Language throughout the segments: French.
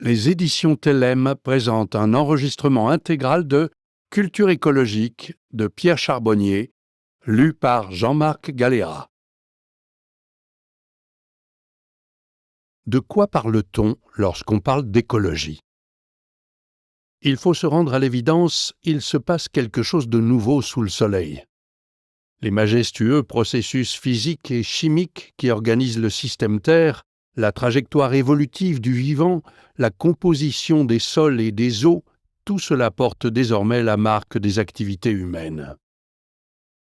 Les éditions Tellem présentent un enregistrement intégral de Culture écologique de Pierre Charbonnier, lu par Jean-Marc Galéra. De quoi parle-t-on lorsqu'on parle d'écologie ? Il faut se rendre à l'évidence, il se passe quelque chose de nouveau sous le soleil. Les majestueux processus physiques et chimiques qui organisent le système Terre, la trajectoire évolutive du vivant, la composition des sols et des eaux, tout cela porte désormais la marque des activités humaines.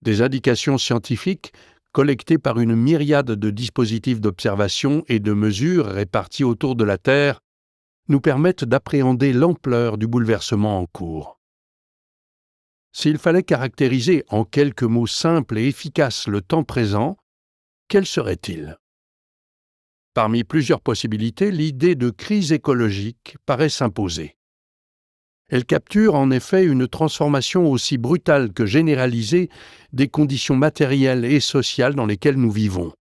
Des indications scientifiques, collectées par une myriade de dispositifs d'observation et de mesure répartis autour de la Terre, nous permettent d'appréhender l'ampleur du bouleversement en cours. S'il fallait caractériser en quelques mots simples et efficaces le temps présent, quel serait-il ? Parmi plusieurs possibilités, l'idée de crise écologique paraît s'imposer. Elle capture en effet une transformation aussi brutale que généralisée des conditions matérielles et sociales dans lesquelles nous vivons.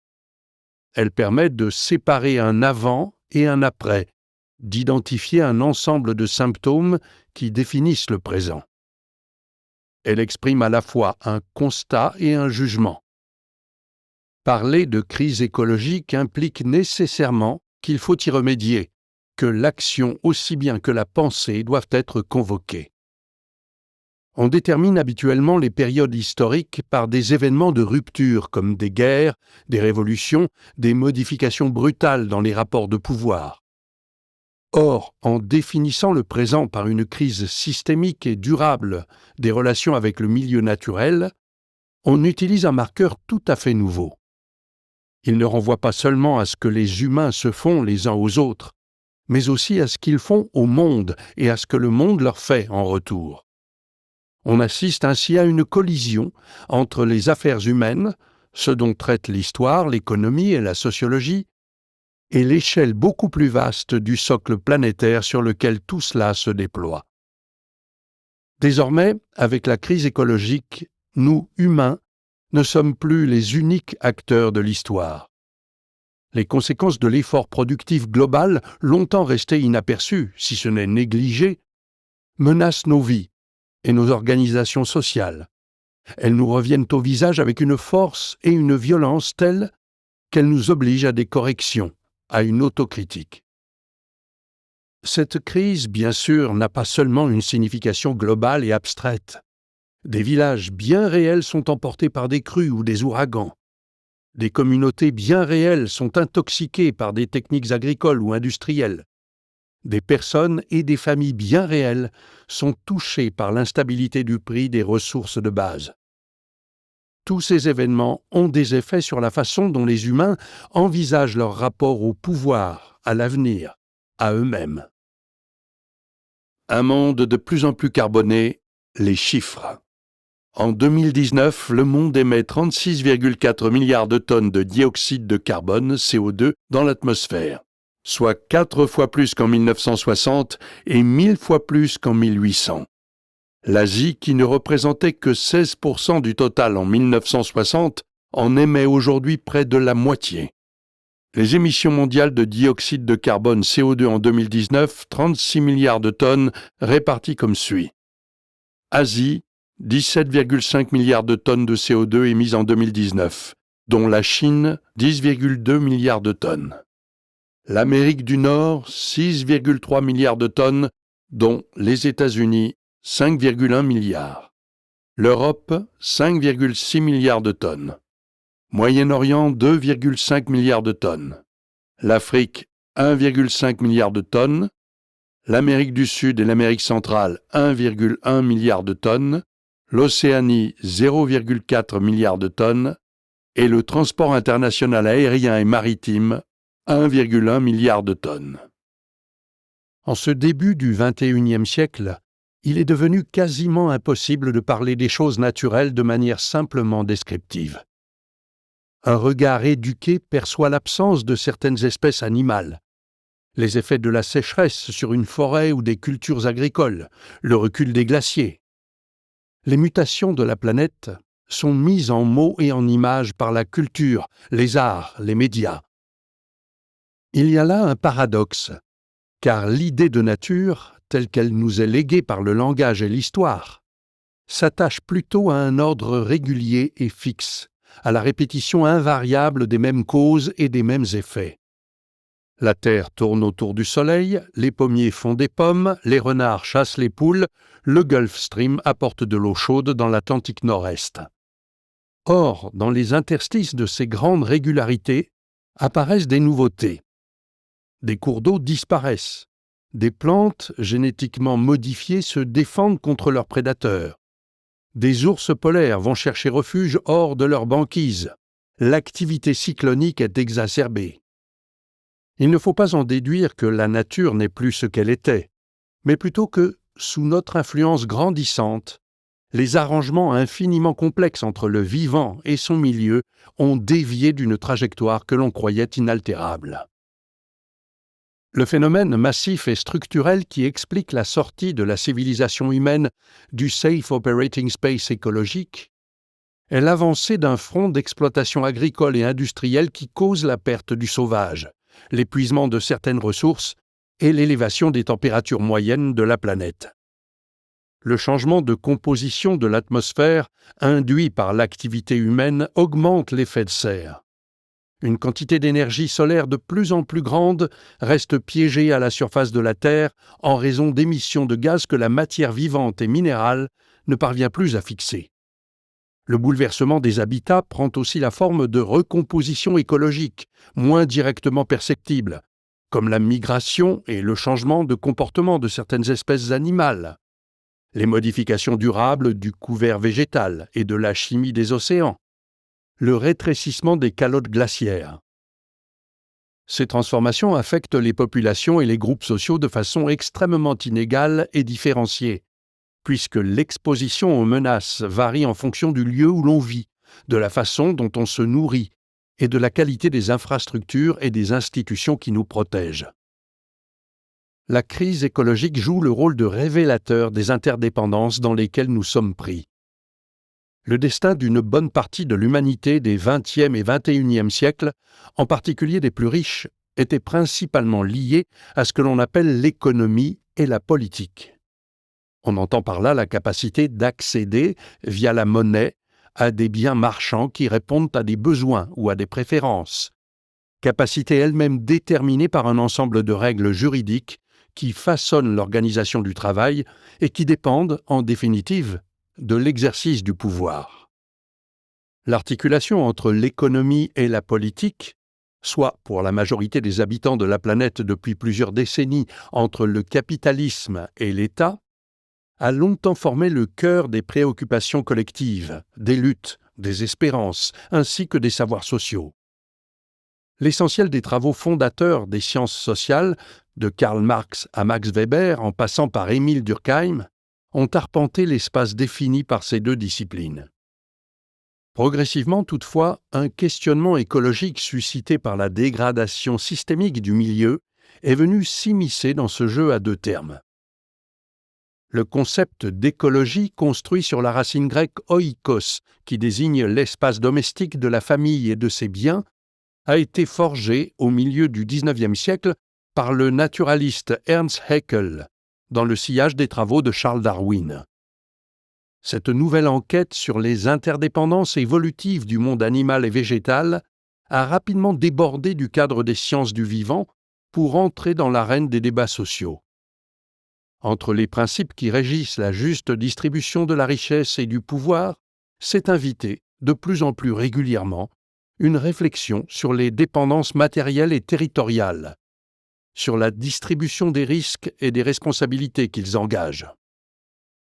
Elle permet de séparer un avant et un après, d'identifier un ensemble de symptômes qui définissent le présent. Elle exprime à la fois un constat et un jugement. Parler de crise écologique implique nécessairement qu'il faut y remédier, que l'action aussi bien que la pensée doivent être convoquées. On détermine habituellement les périodes historiques par des événements de rupture comme des guerres, des révolutions, des modifications brutales dans les rapports de pouvoir. Or, en définissant le présent par une crise systémique et durable des relations avec le milieu naturel, on utilise un marqueur tout à fait nouveau. Il ne renvoie pas seulement à ce que les humains se font les uns aux autres, mais aussi à ce qu'ils font au monde et à ce que le monde leur fait en retour. On assiste ainsi à une collision entre les affaires humaines, ce dont traitent l'histoire, l'économie et la sociologie, et l'échelle beaucoup plus vaste du socle planétaire sur lequel tout cela se déploie. Désormais, avec la crise écologique, nous, humains, ne sommes plus les uniques acteurs de l'histoire. Les conséquences de l'effort productif global, longtemps resté inaperçues, si ce n'est négligées, menacent nos vies et nos organisations sociales. Elles nous reviennent au visage avec une force et une violence telles qu'elles nous obligent à des corrections, à une autocritique. Cette crise, bien sûr, n'a pas seulement une signification globale et abstraite. Des villages bien réels sont emportés par des crues ou des ouragans. Des communautés bien réelles sont intoxiquées par des techniques agricoles ou industrielles. Des personnes et des familles bien réelles sont touchées par l'instabilité du prix des ressources de base. Tous ces événements ont des effets sur la façon dont les humains envisagent leur rapport au pouvoir, à l'avenir, à eux-mêmes. Un monde de plus en plus carboné, les chiffres. En 2019, le monde émet 36,4 milliards de tonnes de dioxyde de carbone, CO2, dans l'atmosphère, soit 4 fois plus qu'en 1960 et 1000 fois plus qu'en 1800. L'Asie, qui ne représentait que 16% du total en 1960, en émet aujourd'hui près de la moitié. Les émissions mondiales de dioxyde de carbone CO2 en 2019, 36 milliards de tonnes réparties comme suit. Asie, 17,5 milliards de tonnes de CO2 émises en 2019, dont la Chine, 10,2 milliards de tonnes. L'Amérique du Nord, 6,3 milliards de tonnes, dont les États-Unis, 5,1 milliards. L'Europe, 5,6 milliards de tonnes. Moyen-Orient, 2,5 milliards de tonnes. L'Afrique, 1,5 milliard de tonnes. L'Amérique du Sud et l'Amérique centrale, 1,1 milliard de tonnes. L'Océanie, 0,4 milliard de tonnes. Et le transport international aérien et maritime, 1,1 milliard de tonnes. En ce début du XXIe siècle, il est devenu quasiment impossible de parler des choses naturelles de manière simplement descriptive. Un regard éduqué perçoit l'absence de certaines espèces animales, les effets de la sécheresse sur une forêt ou des cultures agricoles, le recul des glaciers. Les mutations de la planète sont mises en mots et en images par la culture, les arts, les médias. Il y a là un paradoxe. car l'idée de nature, telle qu'elle nous est léguée par le langage et l'histoire, s'attache plutôt à un ordre régulier et fixe, à la répétition invariable des mêmes causes et des mêmes effets. La Terre tourne autour du Soleil, les pommiers font des pommes, les renards chassent les poules, le Gulf Stream apporte de l'eau chaude dans l'Atlantique Nord-Est. Or, dans les interstices de ces grandes régularités, apparaissent des nouveautés. Des cours d'eau disparaissent. Des plantes génétiquement modifiées se défendent contre leurs prédateurs. Des ours polaires vont chercher refuge hors de leur banquise. L'activité cyclonique est exacerbée. Il ne faut pas en déduire que la nature n'est plus ce qu'elle était, mais plutôt que, sous notre influence grandissante, les arrangements infiniment complexes entre le vivant et son milieu ont dévié d'une trajectoire que l'on croyait inaltérable. Le phénomène massif et structurel qui explique la sortie de la civilisation humaine du Safe Operating Space écologique est l'avancée d'un front d'exploitation agricole et industrielle qui cause la perte du sauvage, l'épuisement de certaines ressources et l'élévation des températures moyennes de la planète. Le changement de composition de l'atmosphère induit par l'activité humaine augmente l'effet de serre. Une quantité d'énergie solaire de plus en plus grande reste piégée à la surface de la Terre en raison d'émissions de gaz que la matière vivante et minérale ne parvient plus à fixer. Le bouleversement des habitats prend aussi la forme de recomposition écologique, moins directement perceptible, comme la migration et le changement de comportement de certaines espèces animales, les modifications durables du couvert végétal et de la chimie des océans, le rétrécissement des calottes glaciaires. Ces transformations affectent les populations et les groupes sociaux de façon extrêmement inégale et différenciée, puisque l'exposition aux menaces varie en fonction du lieu où l'on vit, de la façon dont on se nourrit et de la qualité des infrastructures et des institutions qui nous protègent. La crise écologique joue le rôle de révélateur des interdépendances dans lesquelles nous sommes pris. Le destin d'une bonne partie de l'humanité des XXe et XXIe siècles, en particulier des plus riches, était principalement lié à ce que l'on appelle l'économie et la politique. On entend par là la capacité d'accéder, via la monnaie, à des biens marchands qui répondent à des besoins ou à des préférences. Capacité elle-même déterminée par un ensemble de règles juridiques qui façonnent l'organisation du travail et qui dépendent, en définitive, de l'exercice du pouvoir. L'articulation entre l'économie et la politique, soit pour la majorité des habitants de la planète depuis plusieurs décennies entre le capitalisme et l'État, a longtemps formé le cœur des préoccupations collectives, des luttes, des espérances, ainsi que des savoirs sociaux. L'essentiel des travaux fondateurs des sciences sociales, de Karl Marx à Max Weber en passant par Émile Durkheim, ont arpenté l'espace défini par ces deux disciplines. Progressivement, toutefois, un questionnement écologique suscité par la dégradation systémique du milieu est venu s'immiscer dans ce jeu à deux termes. Le concept d'écologie construit sur la racine grecque oikos, qui désigne l'espace domestique de la famille et de ses biens, a été forgé au milieu du XIXe siècle par le naturaliste Ernst Haeckel, dans le sillage des travaux de Charles Darwin. Cette nouvelle enquête sur les interdépendances évolutives du monde animal et végétal a rapidement débordé du cadre des sciences du vivant pour entrer dans l'arène des débats sociaux. Entre les principes qui régissent la juste distribution de la richesse et du pouvoir, s'est invitée, de plus en plus régulièrement, une réflexion sur les dépendances matérielles et territoriales, sur la distribution des risques et des responsabilités qu'ils engagent.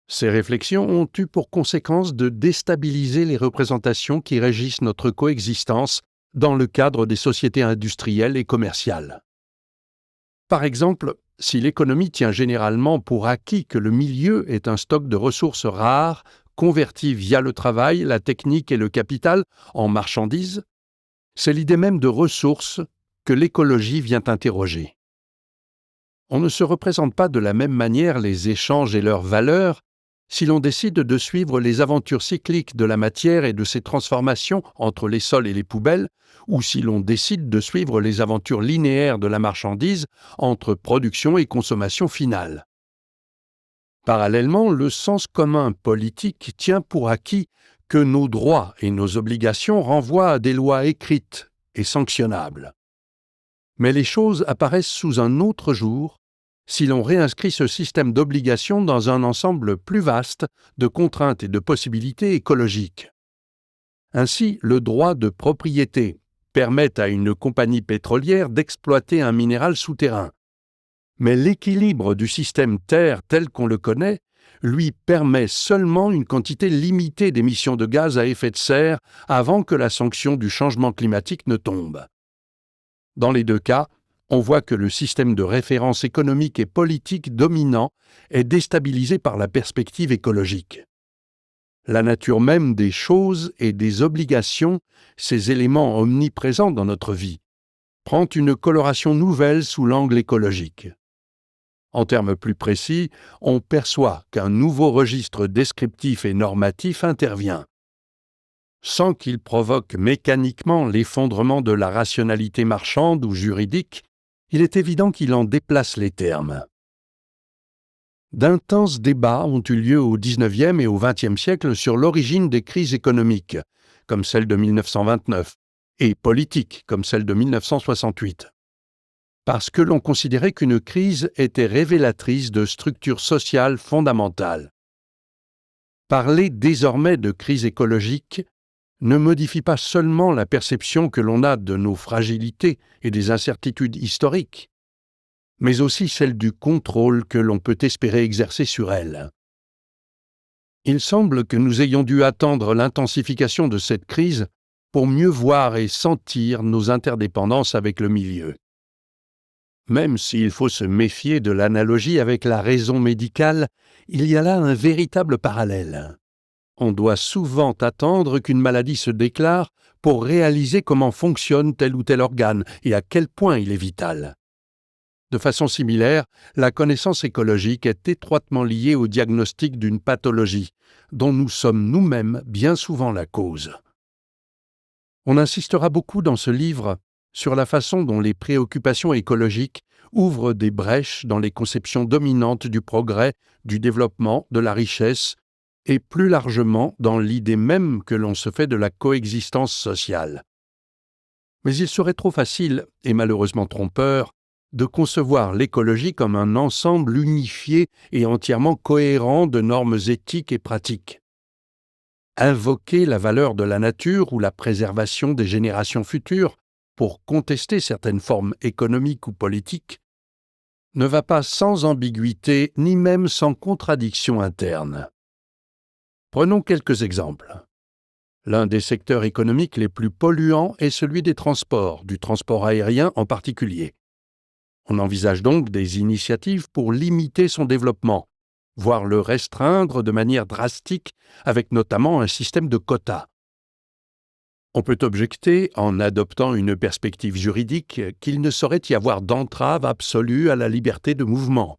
Ces réflexions ont eu pour conséquence de déstabiliser les représentations qui régissent notre coexistence dans le cadre des sociétés industrielles et commerciales. Par exemple, si l'économie tient généralement pour acquis que le milieu est un stock de ressources rares, converties via le travail, la technique et le capital en marchandises, c'est l'idée même de ressources que l'écologie vient interroger. On ne se représente pas de la même manière les échanges et leurs valeurs Si l'on décide de suivre les aventures cycliques de la matière et de ses transformations entre les sols et les poubelles, ou si l'on décide de suivre les aventures linéaires de la marchandise entre production et consommation finale. Parallèlement, le sens commun politique tient pour acquis que nos droits et nos obligations renvoient à des lois écrites et sanctionnables. Mais les choses apparaissent sous un autre jour si l'on réinscrit ce système d'obligations dans un ensemble plus vaste de contraintes et de possibilités écologiques. Ainsi, le droit de propriété permet à une compagnie pétrolière d'exploiter un minéral souterrain. Mais l'équilibre du système Terre tel qu'on le connaît lui permet seulement une quantité limitée d'émissions de gaz à effet de serre avant que la sanction du changement climatique ne tombe. Dans les deux cas, on voit que le système de référence économique et politique dominant est déstabilisé par la perspective écologique. La nature même des choses et des obligations, ces éléments omniprésents dans notre vie, prend une coloration nouvelle sous l'angle écologique. En termes plus précis, on perçoit qu'un nouveau registre descriptif et normatif intervient. Sans qu'il provoque mécaniquement l'effondrement de la rationalité marchande ou juridique, il est évident qu'il en déplace les termes. D'intenses débats ont eu lieu au XIXe et au XXe siècle sur l'origine des crises économiques, comme celle de 1929, et politiques, comme celle de 1968. Parce que l'on considérait qu'une crise était révélatrice de structures sociales fondamentales. Parler désormais de crise écologique ne modifie pas seulement la perception que l'on a de nos fragilités et des incertitudes historiques, mais aussi celle du contrôle que l'on peut espérer exercer sur elles. Il semble que nous ayons dû attendre l'intensification de cette crise pour mieux voir et sentir nos interdépendances avec le milieu. Même s'il faut se méfier de l'analogie avec la raison médicale, il y a là un véritable parallèle. On doit souvent attendre qu'une maladie se déclare pour réaliser comment fonctionne tel ou tel organe et à quel point il est vital. De façon similaire, la connaissance écologique est étroitement liée au diagnostic d'une pathologie, dont nous sommes nous-mêmes bien souvent la cause. On insistera beaucoup dans ce livre sur la façon dont les préoccupations écologiques ouvrent des brèches dans les conceptions dominantes du progrès, du développement, de la richesse, et plus largement dans l'idée même que l'on se fait de la coexistence sociale. Mais il serait trop facile, et malheureusement trompeur, de concevoir l'écologie comme un ensemble unifié et entièrement cohérent de normes éthiques et pratiques. Invoquer la valeur de la nature ou la préservation des générations futures pour contester certaines formes économiques ou politiques ne va pas sans ambiguïté ni même sans contradiction interne. Prenons quelques exemples. L'un des secteurs économiques les plus polluants est celui des transports, du transport aérien en particulier. On envisage donc des initiatives pour limiter son développement, voire le restreindre de manière drastique avec notamment un système de quotas. On peut objecter, en adoptant une perspective juridique, qu'il ne saurait y avoir d'entrave absolue à la liberté de mouvement.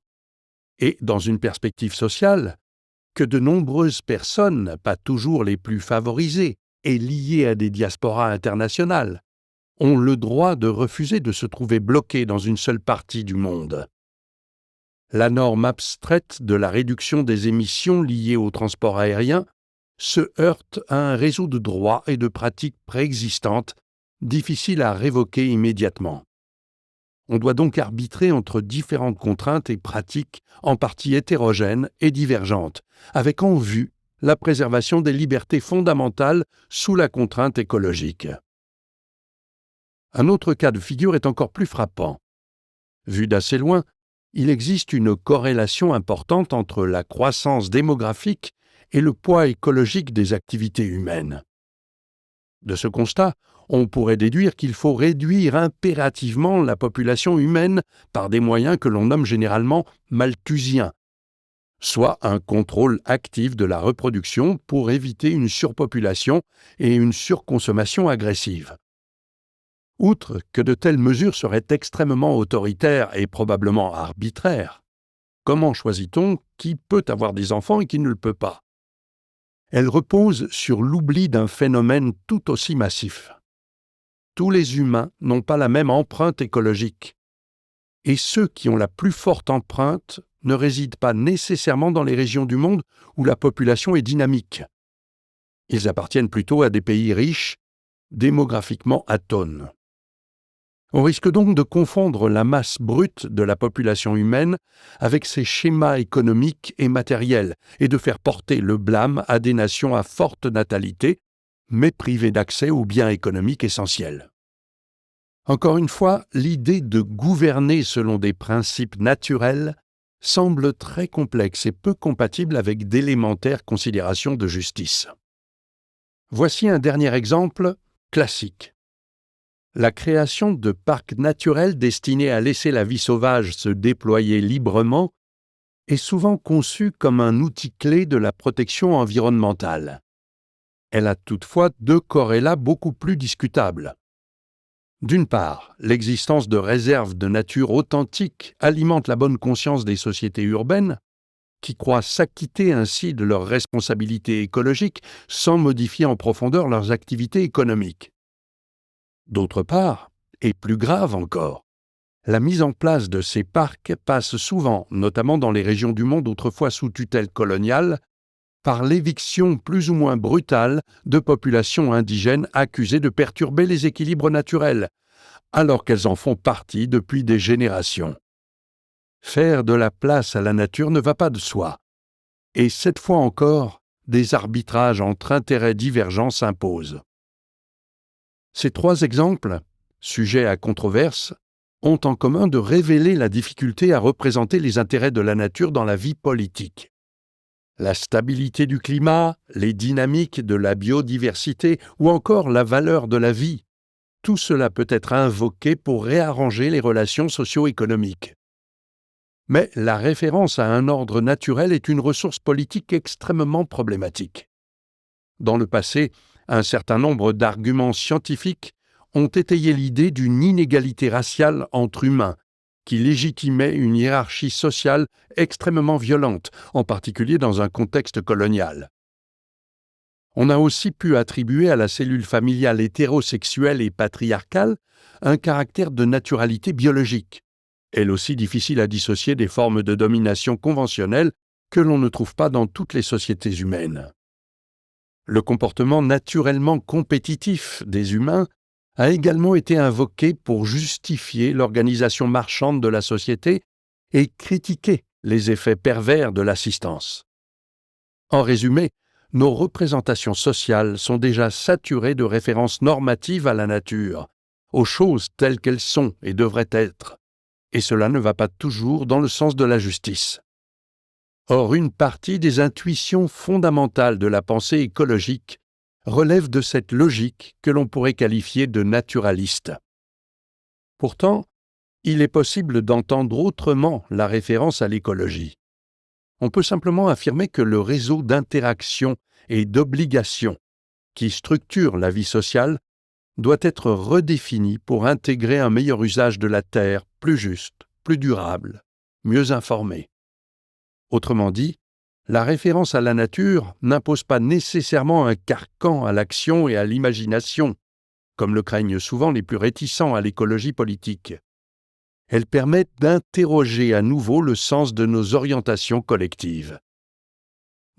Et, dans une perspective sociale, que de nombreuses personnes, pas toujours les plus favorisées et liées à des diasporas internationales, ont le droit de refuser de se trouver bloquées dans une seule partie du monde. La norme abstraite de la réduction des émissions liées au transport aérien se heurte à un réseau de droits et de pratiques préexistantes, difficiles à révoquer immédiatement. On doit donc arbitrer entre différentes contraintes et pratiques, en partie hétérogènes et divergentes, avec en vue la préservation des libertés fondamentales sous la contrainte écologique. Un autre cas de figure est encore plus frappant. Vu d'assez loin, il existe une corrélation importante entre la croissance démographique et le poids écologique des activités humaines. De ce constat, on pourrait déduire qu'il faut réduire impérativement la population humaine par des moyens que l'on nomme généralement malthusiens, soit un contrôle actif de la reproduction pour éviter une surpopulation et une surconsommation agressive. Outre que de telles mesures seraient extrêmement autoritaires et probablement arbitraires, Comment choisit-on qui peut avoir des enfants et qui ne le peut pas? Elle repose sur l'oubli d'un phénomène tout aussi massif. Tous les humains n'ont pas la même empreinte écologique. Et ceux qui ont la plus forte empreinte ne résident pas nécessairement dans les régions du monde où la population est dynamique. Ils appartiennent plutôt à des pays riches, démographiquement atones. On risque donc de confondre la masse brute de la population humaine avec ses schémas économiques et matériels et de faire porter le blâme à des nations à forte natalité, mais privées d'accès aux biens économiques essentiels. Encore une fois, l'idée de gouverner selon des principes naturels semble très complexe et peu compatible avec d'élémentaires considérations de justice. Voici un dernier exemple classique. La création de parcs naturels destinés à laisser la vie sauvage se déployer librement est souvent conçue comme un outil clé de la protection environnementale. Elle a toutefois deux corrélats beaucoup plus discutables. D'une part, l'existence de réserves de nature authentiques alimente la bonne conscience des sociétés urbaines, qui croient s'acquitter ainsi de leurs responsabilités écologiques sans modifier en profondeur leurs activités économiques. D'autre part, et plus grave encore, la mise en place de ces parcs passe souvent, notamment dans les régions du monde autrefois sous tutelle coloniale, par l'éviction plus ou moins brutale de populations indigènes accusées de perturber les équilibres naturels, alors qu'elles en font partie depuis des générations. Faire de la place à la nature ne va pas de soi. Et cette fois encore, des arbitrages entre intérêts divergents s'imposent. Ces trois exemples, sujets à controverse, ont en commun de révéler la difficulté à représenter les intérêts de la nature dans la vie politique. La stabilité du climat, les dynamiques de la biodiversité ou encore la valeur de la vie, tout cela peut être invoqué pour réarranger les relations socio-économiques. Mais la référence à un ordre naturel est une ressource politique extrêmement problématique. Dans le passé, un certain nombre d'arguments scientifiques ont étayé l'idée d'une inégalité raciale entre humains, qui légitimait une hiérarchie sociale extrêmement violente, en particulier dans un contexte colonial. On a aussi pu attribuer à la cellule familiale hétérosexuelle et patriarcale un caractère de naturalité biologique, elle aussi difficile à dissocier des formes de domination conventionnelles que l'on ne trouve pas dans toutes les sociétés humaines. Le comportement naturellement compétitif des humains a également été invoqué pour justifier l'organisation marchande de la société et critiquer les effets pervers de l'assistance. En résumé, nos représentations sociales sont déjà saturées de références normatives à la nature, aux choses telles qu'elles sont et devraient être, et cela ne va pas toujours dans le sens de la justice. Or, une partie des intuitions fondamentales de la pensée écologique relève de cette logique que l'on pourrait qualifier de naturaliste. Pourtant, il est possible d'entendre autrement la référence à l'écologie. On peut simplement affirmer que le réseau d'interactions et d'obligations qui structure la vie sociale doit être redéfini pour intégrer un meilleur usage de la terre plus juste, plus durable, mieux informé. Autrement dit, la référence à la nature n'impose pas nécessairement un carcan à l'action et à l'imagination, comme le craignent souvent les plus réticents à l'écologie politique. Elle permet d'interroger à nouveau le sens de nos orientations collectives.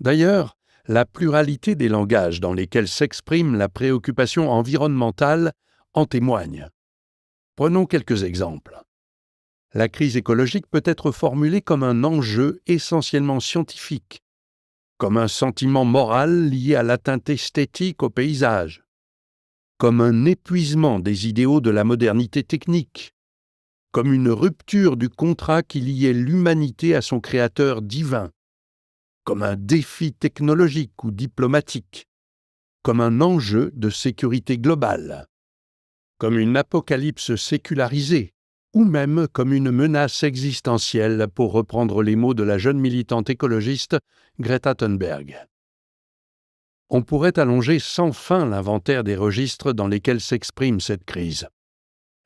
D'ailleurs, la pluralité des langages dans lesquels s'exprime la préoccupation environnementale en témoigne. Prenons quelques exemples. La crise écologique peut être formulée comme un enjeu essentiellement scientifique, comme un sentiment moral lié à l'atteinte esthétique au paysage, comme un épuisement des idéaux de la modernité technique, comme une rupture du contrat qui liait l'humanité à son créateur divin, comme un défi technologique ou diplomatique, comme un enjeu de sécurité globale, comme une apocalypse sécularisée, ou même comme une menace existentielle, pour reprendre les mots de la jeune militante écologiste Greta Thunberg. On pourrait allonger sans fin l'inventaire des registres dans lesquels s'exprime cette crise.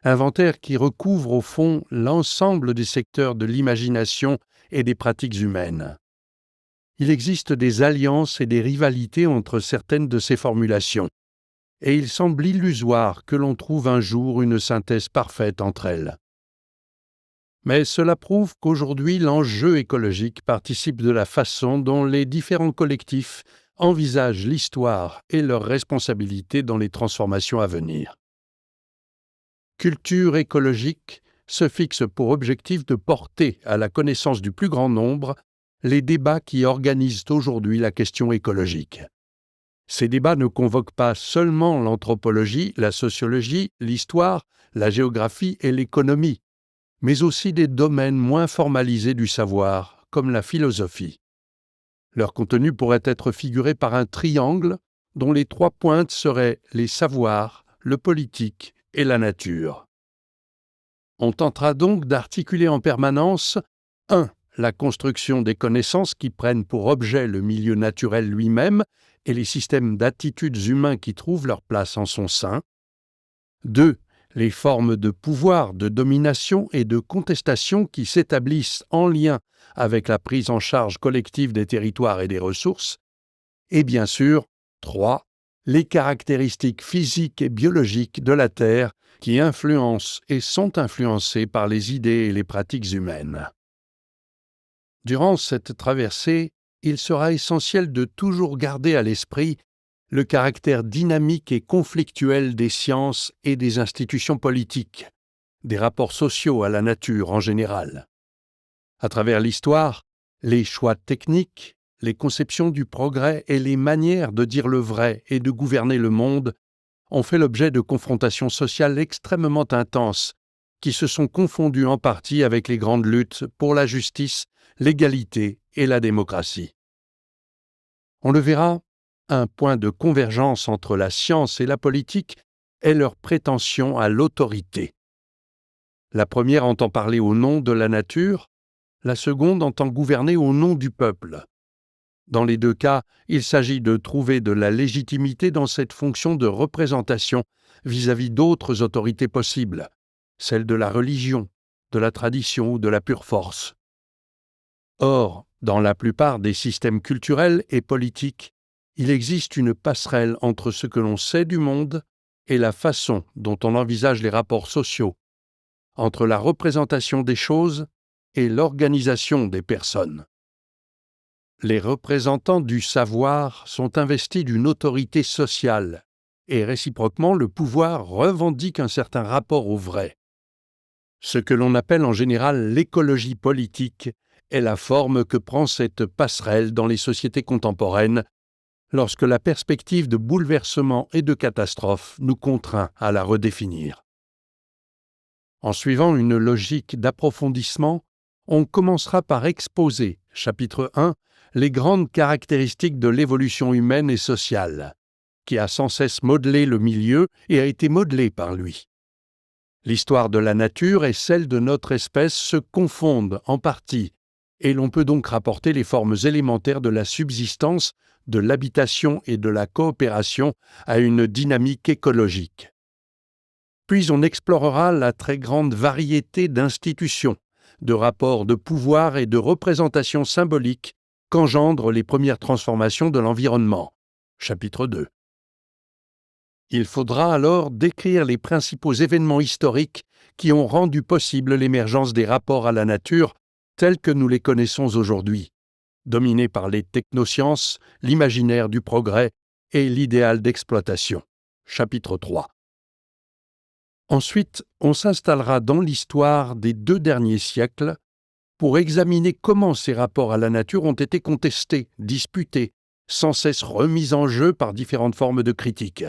Inventaire qui recouvre au fond l'ensemble des secteurs de l'imagination et des pratiques humaines. Il existe des alliances et des rivalités entre certaines de ces formulations, et il semble illusoire que l'on trouve un jour une synthèse parfaite entre elles. Mais cela prouve qu'aujourd'hui l'enjeu écologique participe de la façon dont les différents collectifs envisagent l'histoire et leurs responsabilités dans les transformations à venir. Culture écologique se fixe pour objectif de porter à la connaissance du plus grand nombre les débats qui organisent aujourd'hui la question écologique. Ces débats ne convoquent pas seulement l'anthropologie, la sociologie, l'histoire, la géographie et l'économie, mais aussi des domaines moins formalisés du savoir, comme la philosophie. Leur contenu pourrait être figuré par un triangle dont les 3 pointes seraient les savoirs, le politique et la nature. On tentera donc d'articuler en permanence 1. La construction des connaissances qui prennent pour objet le milieu naturel lui-même et les systèmes d'attitudes humains qui trouvent leur place en son sein. 2. Les formes de pouvoir, de domination et de contestation qui s'établissent en lien avec la prise en charge collective des territoires et des ressources. Et bien sûr, 3. Les caractéristiques physiques et biologiques de la Terre qui influencent et sont influencées par les idées et les pratiques humaines. Durant cette traversée, il sera essentiel de toujours garder à l'esprit le caractère dynamique et conflictuel des sciences et des institutions politiques, des rapports sociaux à la nature en général. À travers l'histoire, les choix techniques, les conceptions du progrès et les manières de dire le vrai et de gouverner le monde ont fait l'objet de confrontations sociales extrêmement intenses qui se sont confondues en partie avec les grandes luttes pour la justice, l'égalité et la démocratie. On le verra, un point de convergence entre la science et la politique est leur prétention à l'autorité. La première entend parler au nom de la nature, la seconde entend gouverner au nom du peuple. Dans les 2 cas, il s'agit de trouver de la légitimité dans cette fonction de représentation vis-à-vis d'autres autorités possibles, celles de la religion, de la tradition ou de la pure force. Or, dans la plupart des systèmes culturels et politiques, il existe une passerelle entre ce que l'on sait du monde et la façon dont on envisage les rapports sociaux, entre la représentation des choses et l'organisation des personnes. Les représentants du savoir sont investis d'une autorité sociale et réciproquement le pouvoir revendique un certain rapport au vrai. Ce que l'on appelle en général l'écologie politique est la forme que prend cette passerelle dans les sociétés contemporaines lorsque la perspective de bouleversement et de catastrophe nous contraint à la redéfinir. En suivant une logique d'approfondissement, on commencera par exposer, chapitre 1, les grandes caractéristiques de l'évolution humaine et sociale, qui a sans cesse modelé le milieu et a été modelé par lui. L'histoire de la nature et celle de notre espèce se confondent en partie, et l'on peut donc rapporter les formes élémentaires de la subsistance, de l'habitation et de la coopération à une dynamique écologique. Puis on explorera la très grande variété d'institutions, de rapports de pouvoir et de représentations symboliques qu'engendrent les premières transformations de l'environnement. Chapitre 2. Il faudra alors décrire les principaux événements historiques qui ont rendu possible l'émergence des rapports à la nature tels que nous les connaissons aujourd'hui, dominés par les technosciences, l'imaginaire du progrès et l'idéal d'exploitation. Chapitre 3. Ensuite, on s'installera dans l'histoire des 2 derniers siècles pour examiner comment ces rapports à la nature ont été contestés, disputés, sans cesse remis en jeu par différentes formes de critiques.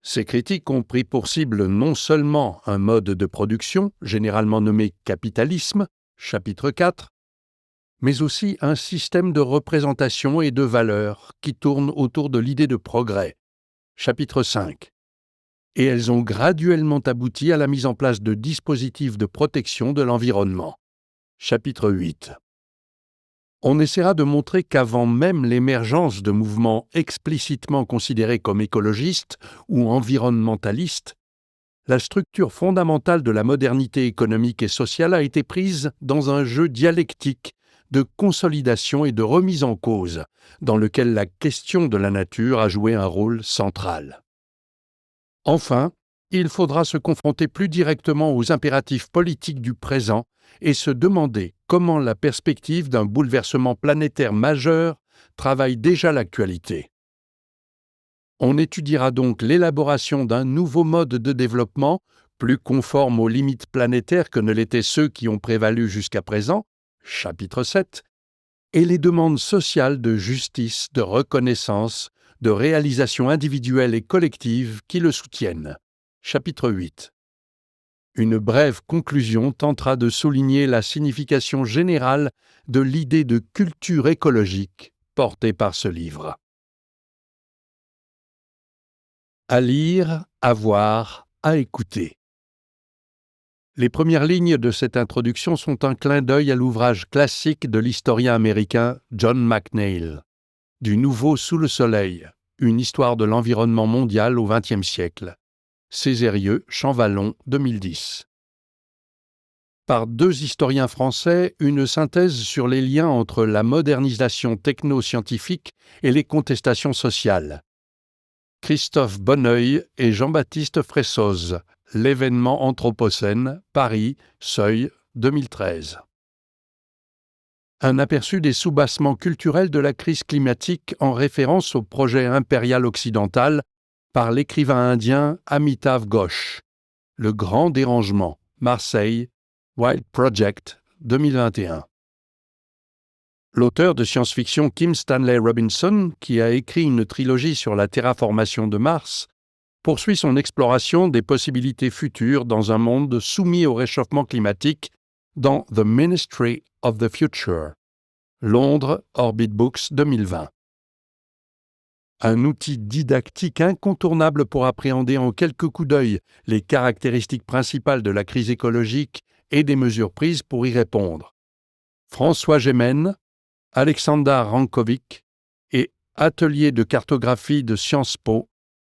Ces critiques ont pris pour cible non seulement un mode de production, généralement nommé capitalisme, chapitre 4, mais aussi un système de représentation et de valeurs qui tourne autour de l'idée de progrès, chapitre 5. Et elles ont graduellement abouti à la mise en place de dispositifs de protection de l'environnement. Chapitre 8. On essaiera de montrer qu'avant même l'émergence de mouvements explicitement considérés comme écologistes ou environnementalistes, la structure fondamentale de la modernité économique et sociale a été prise dans un jeu dialectique de consolidation et de remise en cause, dans lequel la question de la nature a joué un rôle central. Enfin, il faudra se confronter plus directement aux impératifs politiques du présent et se demander comment la perspective d'un bouleversement planétaire majeur travaille déjà l'actualité. On étudiera donc l'élaboration d'un nouveau mode de développement, plus conforme aux limites planétaires que ne l'étaient ceux qui ont prévalu jusqu'à présent, chapitre 7, et les demandes sociales de justice, de reconnaissance, de réalisation individuelle et collective qui le soutiennent, chapitre 8. Une brève conclusion tentera de souligner la signification générale de l'idée de culture écologique portée par ce livre. À lire, à voir, à écouter. Les premières lignes de cette introduction sont un clin d'œil à l'ouvrage classique de l'historien américain John McNeill, Du nouveau sous le soleil, une histoire de l'environnement mondial au XXe siècle. Césérieux, Champvallon, 2010. Par deux historiens français, une synthèse sur les liens entre la modernisation techno-scientifique et les contestations sociales. Christophe Bonneuil et Jean-Baptiste Fressoz, L'événement anthropocène, Paris, Seuil, 2013. Un aperçu des soubassements culturels de la crise climatique en référence au projet impérial occidental par l'écrivain indien Amitav Ghosh. Le grand dérangement, Marseille, Wild Project, 2021. L'auteur de science-fiction Kim Stanley Robinson, qui a écrit une trilogie sur la terraformation de Mars, poursuit son exploration des possibilités futures dans un monde soumis au réchauffement climatique dans The Ministry of the Future. Londres, Orbit Books, 2020. Un outil didactique incontournable pour appréhender en quelques coups d'œil les caractéristiques principales de la crise écologique et des mesures prises pour y répondre. François Gémen, Alexander Rankovic et Atelier de cartographie de Sciences Po,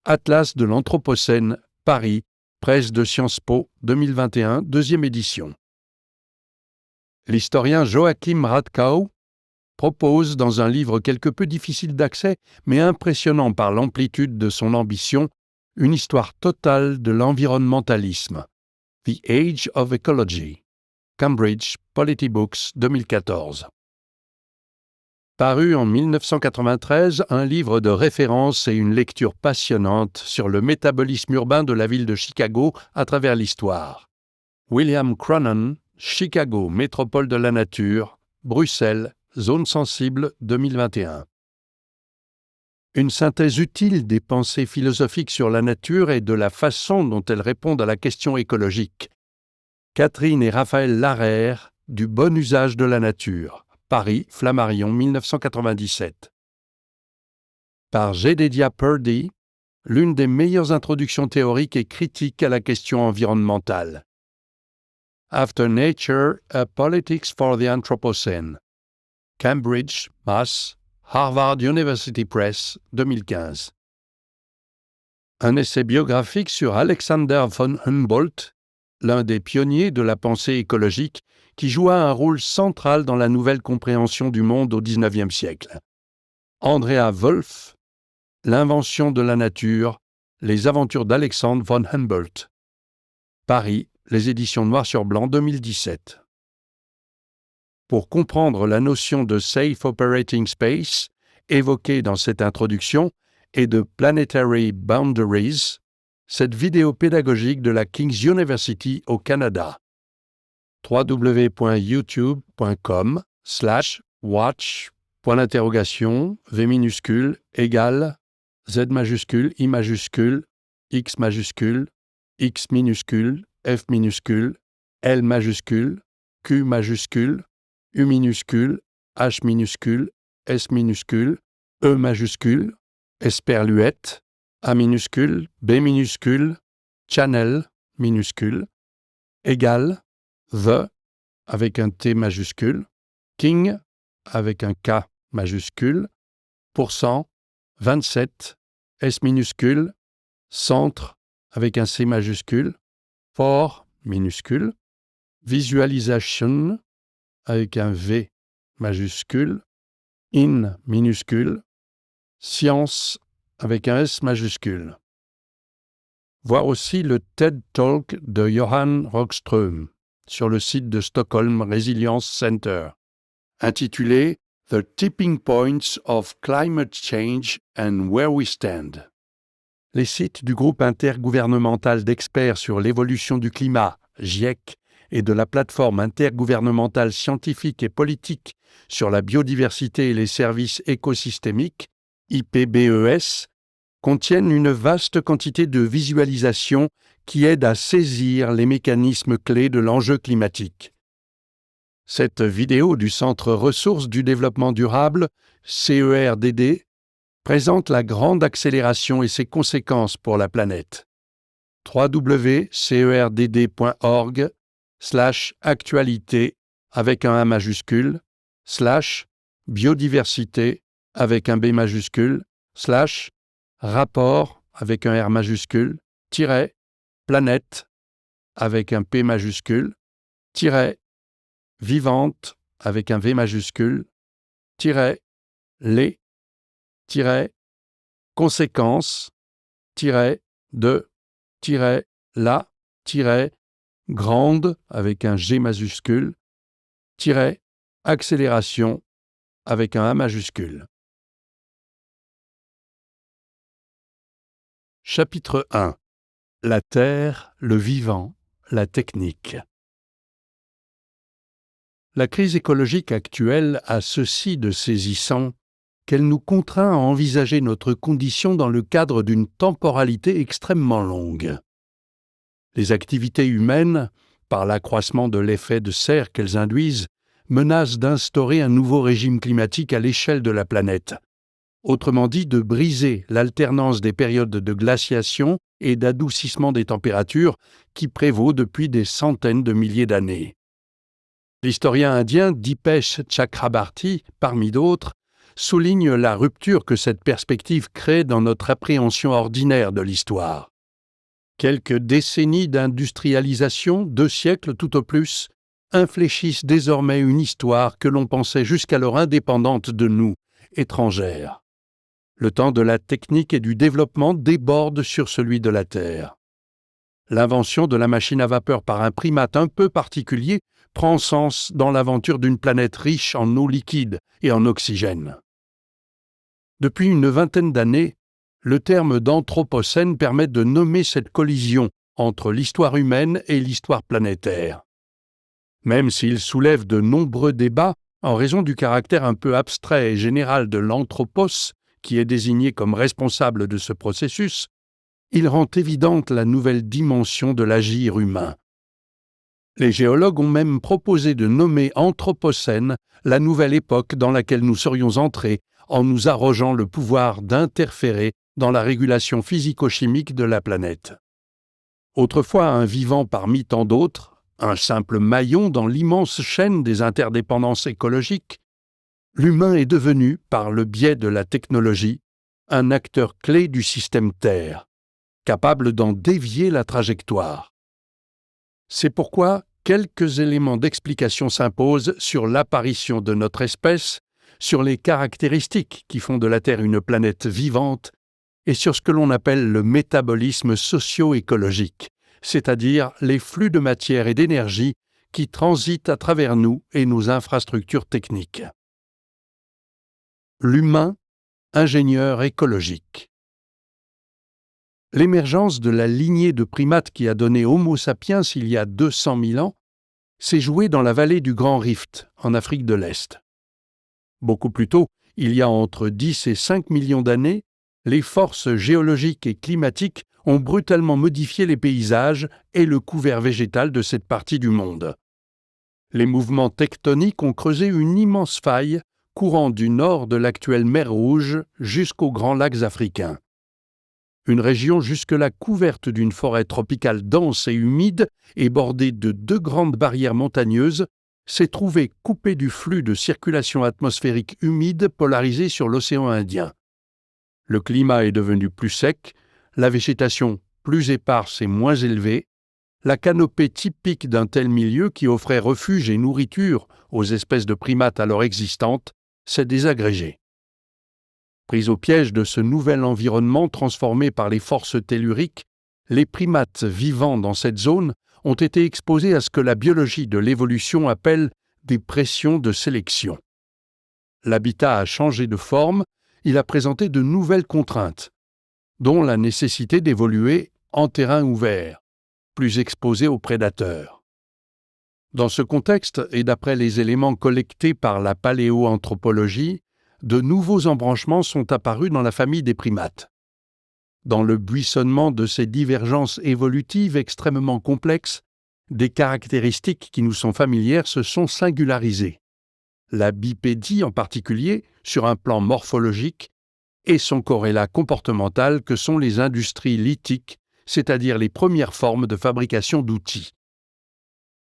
Atlas de l'Anthropocène, Paris, Presse de Sciences Po, 2021, deuxième édition. L'historien Joachim Radkau propose, dans un livre quelque peu difficile d'accès, mais impressionnant par l'amplitude de son ambition, une histoire totale de l'environnementalisme. The Age of Ecology. Cambridge, Polity Books, 2014. Paru en 1993, un livre de référence et une lecture passionnante sur le métabolisme urbain de la ville de Chicago à travers l'histoire. William Cronon, Chicago, métropole de la nature, Bruxelles, Zone sensible, 2021. Une synthèse utile des pensées philosophiques sur la nature et de la façon dont elles répondent à la question écologique. Catherine et Raphaël Larère, Du bon usage de la nature. Paris, Flammarion, 1997. Par Jedediah Purdy, l'une des meilleures introductions théoriques et critiques à la question environnementale. After Nature, A Politics for the Anthropocene. Cambridge, Mass., Harvard University Press, 2015. Un essai biographique sur Alexander von Humboldt, l'un des pionniers de la pensée écologique, qui joua un rôle central dans la nouvelle compréhension du monde au XIXe siècle. Andrea Wolf, L'invention de la nature, les aventures d'Alexander von Humboldt. Paris, les éditions Noir sur Blanc, 2017. Pour comprendre la notion de Safe Operating Space, évoquée dans cette introduction, et de Planetary Boundaries, cette vidéo pédagogique de la King's University au Canada. www.youtube.com/watch V = Z majuscule, I majuscule, X majuscule, X minuscule, F minuscule, L majuscule, Q majuscule, U minuscule, H minuscule, S minuscule, E majuscule, esperluette, A minuscule, B minuscule, channel minuscule, égale, the avec un T majuscule, king avec un K majuscule, %, 27, S minuscule, centre avec un C majuscule, for minuscule, visualization avec un V majuscule, in minuscule, science avec un S majuscule. Voir aussi le TED Talk de Johan Rockström sur le site de Stockholm Resilience Center, intitulé The Tipping Points of Climate Change and Where We Stand. Les sites du groupe intergouvernemental d'experts sur l'évolution du climat, GIEC, et de la plateforme intergouvernementale scientifique et politique sur la biodiversité et les services écosystémiques, IPBES, contiennent une vaste quantité de visualisations qui aident à saisir les mécanismes clés de l'enjeu climatique. Cette vidéo du Centre Ressources du Développement Durable, CERDD, présente la grande accélération et ses conséquences pour la planète. www.cerddd.org/actualité avec un A majuscule, /biodiversité avec un B majuscule, /rapport avec un R majuscule, -planète avec un P majuscule, -vivante avec un V majuscule, -les, conséquences, -de, -la, grande avec un G majuscule, accélération avec un A majuscule. Chapitre 1. La Terre, le vivant, la technique. La crise écologique actuelle a ceci de saisissant qu'elle nous contraint à envisager notre condition dans le cadre d'une temporalité extrêmement longue. Les activités humaines, par l'accroissement de l'effet de serre qu'elles induisent, menacent d'instaurer un nouveau régime climatique à l'échelle de la planète. Autrement dit, de briser l'alternance des périodes de glaciation et d'adoucissement des températures qui prévaut depuis des centaines de milliers d'années. L'historien indien Dipesh Chakrabarty, parmi d'autres, souligne la rupture que cette perspective crée dans notre appréhension ordinaire de l'histoire. Quelques décennies d'industrialisation, 2 siècles tout au plus, infléchissent désormais une histoire que l'on pensait jusqu'alors indépendante de nous, étrangère. Le temps de la technique et du développement déborde sur celui de la Terre. L'invention de la machine à vapeur par un primate un peu particulier prend sens dans l'aventure d'une planète riche en eau liquide et en oxygène. Depuis une vingtaine d'années, le terme d'anthropocène permet de nommer cette collision entre l'histoire humaine et l'histoire planétaire. Même s'il soulève de nombreux débats en raison du caractère un peu abstrait et général de l'anthropos, qui est désigné comme responsable de ce processus, il rend évidente la nouvelle dimension de l'agir humain. Les géologues ont même proposé de nommer anthropocène la nouvelle époque dans laquelle nous serions entrés en nous arrogeant le pouvoir d'interférer dans la régulation physico-chimique de la planète. Autrefois un vivant parmi tant d'autres, un simple maillon dans l'immense chaîne des interdépendances écologiques, l'humain est devenu, par le biais de la technologie, un acteur clé du système Terre, capable d'en dévier la trajectoire. C'est pourquoi quelques éléments d'explication s'imposent sur l'apparition de notre espèce, sur les caractéristiques qui font de la Terre une planète vivante et sur ce que l'on appelle le métabolisme socio-écologique, c'est-à-dire les flux de matière et d'énergie qui transitent à travers nous et nos infrastructures techniques. L'humain, ingénieur écologique. L'émergence de la lignée de primates qui a donné Homo sapiens il y a 200 000 ans s'est jouée dans la vallée du Grand Rift, en Afrique de l'Est. Beaucoup plus tôt, il y a entre 10 et 5 millions d'années, les forces géologiques et climatiques ont brutalement modifié les paysages et le couvert végétal de cette partie du monde. Les mouvements tectoniques ont creusé une immense faille courant du nord de l'actuelle mer Rouge jusqu'aux grands lacs africains. Une région jusque-là couverte d'une forêt tropicale dense et humide et bordée de 2 grandes barrières montagneuses s'est trouvée coupée du flux de circulation atmosphérique humide polarisé sur l'océan Indien. Le climat est devenu plus sec, la végétation plus éparse et moins élevée, la canopée typique d'un tel milieu qui offrait refuge et nourriture aux espèces de primates alors existantes s'est désagrégée. Pris au piège de ce nouvel environnement transformé par les forces telluriques, les primates vivant dans cette zone ont été exposés à ce que la biologie de l'évolution appelle des pressions de sélection. L'habitat a changé de forme, il a présenté de nouvelles contraintes, dont la nécessité d'évoluer en terrain ouvert, plus exposé aux prédateurs. Dans ce contexte, et d'après les éléments collectés par la paléoanthropologie, de nouveaux embranchements sont apparus dans la famille des primates. Dans le buissonnement de ces divergences évolutives extrêmement complexes, des caractéristiques qui nous sont familières se sont singularisées. La bipédie en particulier, sur un plan morphologique, et son corrélat comportemental que sont les industries lithiques, c'est-à-dire les premières formes de fabrication d'outils.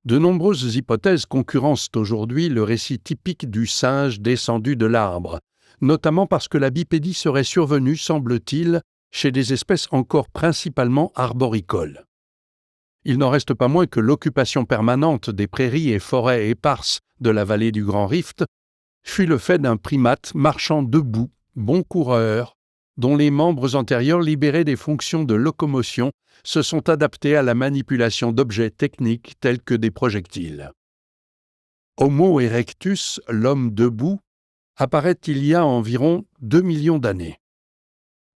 De nombreuses hypothèses concurrencent aujourd'hui le récit typique du singe descendu de l'arbre, notamment parce que la bipédie serait survenue, semble-t-il, chez des espèces encore principalement arboricoles. Il n'en reste pas moins que l'occupation permanente des prairies et forêts éparses de la vallée du Grand Rift fut le fait d'un primate marchant debout, bon coureur, dont les membres antérieurs libérés des fonctions de locomotion se sont adaptés à la manipulation d'objets techniques tels que des projectiles. Homo erectus, l'homme debout, apparaît il y a environ 2 millions d'années.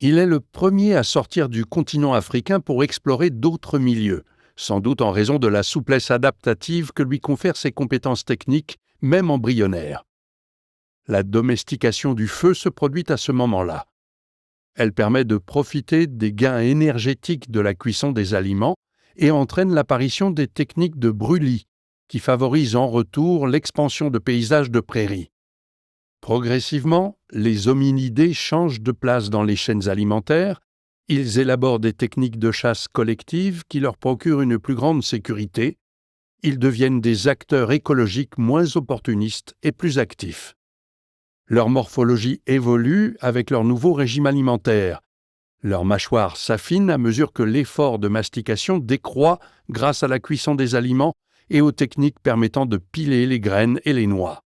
Il est le premier à sortir du continent africain pour explorer d'autres milieux, sans doute en raison de la souplesse adaptative que lui confèrent ses compétences techniques, même embryonnaires. La domestication du feu se produit à ce moment-là. Elle permet de profiter des gains énergétiques de la cuisson des aliments et entraîne l'apparition des techniques de brûlis, qui favorisent en retour l'expansion de paysages de prairies. Progressivement, les hominidés changent de place dans les chaînes alimentaires, ils élaborent des techniques de chasse collective qui leur procurent une plus grande sécurité, ils deviennent des acteurs écologiques moins opportunistes et plus actifs. Leur morphologie évolue avec leur nouveau régime alimentaire. Leur mâchoire s'affine à mesure que l'effort de mastication décroît grâce à la cuisson des aliments et aux techniques permettant de piler les graines et les noix.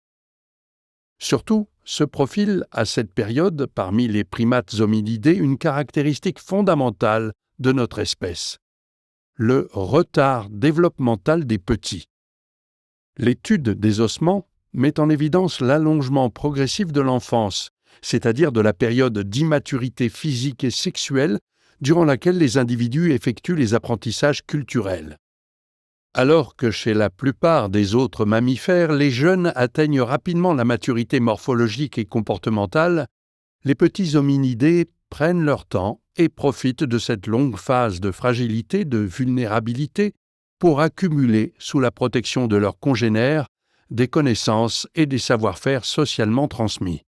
Surtout, se profile à cette période, parmi les primates hominidés, une caractéristique fondamentale de notre espèce: le retard développemental des petits. L'étude des ossements met en évidence l'allongement progressif de l'enfance, c'est-à-dire de la période d'immaturité physique et sexuelle durant laquelle les individus effectuent les apprentissages culturels. Alors que chez la plupart des autres mammifères, les jeunes atteignent rapidement la maturité morphologique et comportementale, les petits hominidés prennent leur temps et profitent de cette longue phase de fragilité, de vulnérabilité, pour accumuler, sous la protection de leurs congénères, des connaissances et des savoir-faire socialement transmis.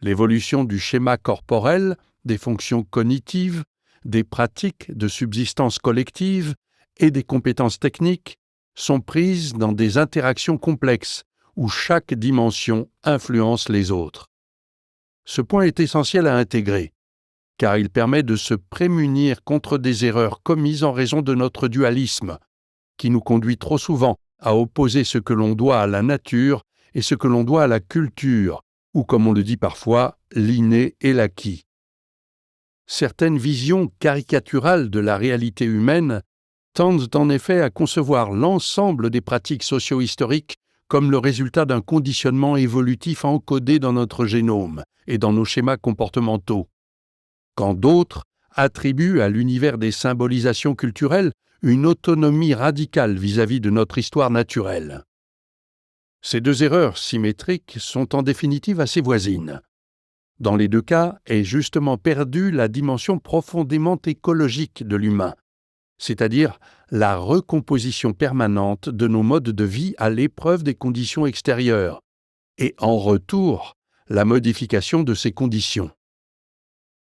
L'évolution du schéma corporel, des fonctions cognitives, des pratiques de subsistance collective et des compétences techniques sont prises dans des interactions complexes où chaque dimension influence les autres. Ce point est essentiel à intégrer, car il permet de se prémunir contre des erreurs commises en raison de notre dualisme, qui nous conduit trop souvent à opposer ce que l'on doit à la nature et ce que l'on doit à la culture, ou comme on le dit parfois, l'inné et l'acquis. Certaines visions caricaturales de la réalité humaine tendent en effet à concevoir l'ensemble des pratiques socio-historiques comme le résultat d'un conditionnement évolutif encodé dans notre génome et dans nos schémas comportementaux, quand d'autres attribuent à l'univers des symbolisations culturelles une autonomie radicale vis-à-vis de notre histoire naturelle. Ces deux erreurs symétriques sont en définitive assez voisines. Dans les deux cas est justement perdue la dimension profondément écologique de l'humain, c'est-à-dire la recomposition permanente de nos modes de vie à l'épreuve des conditions extérieures, et en retour, la modification de ces conditions.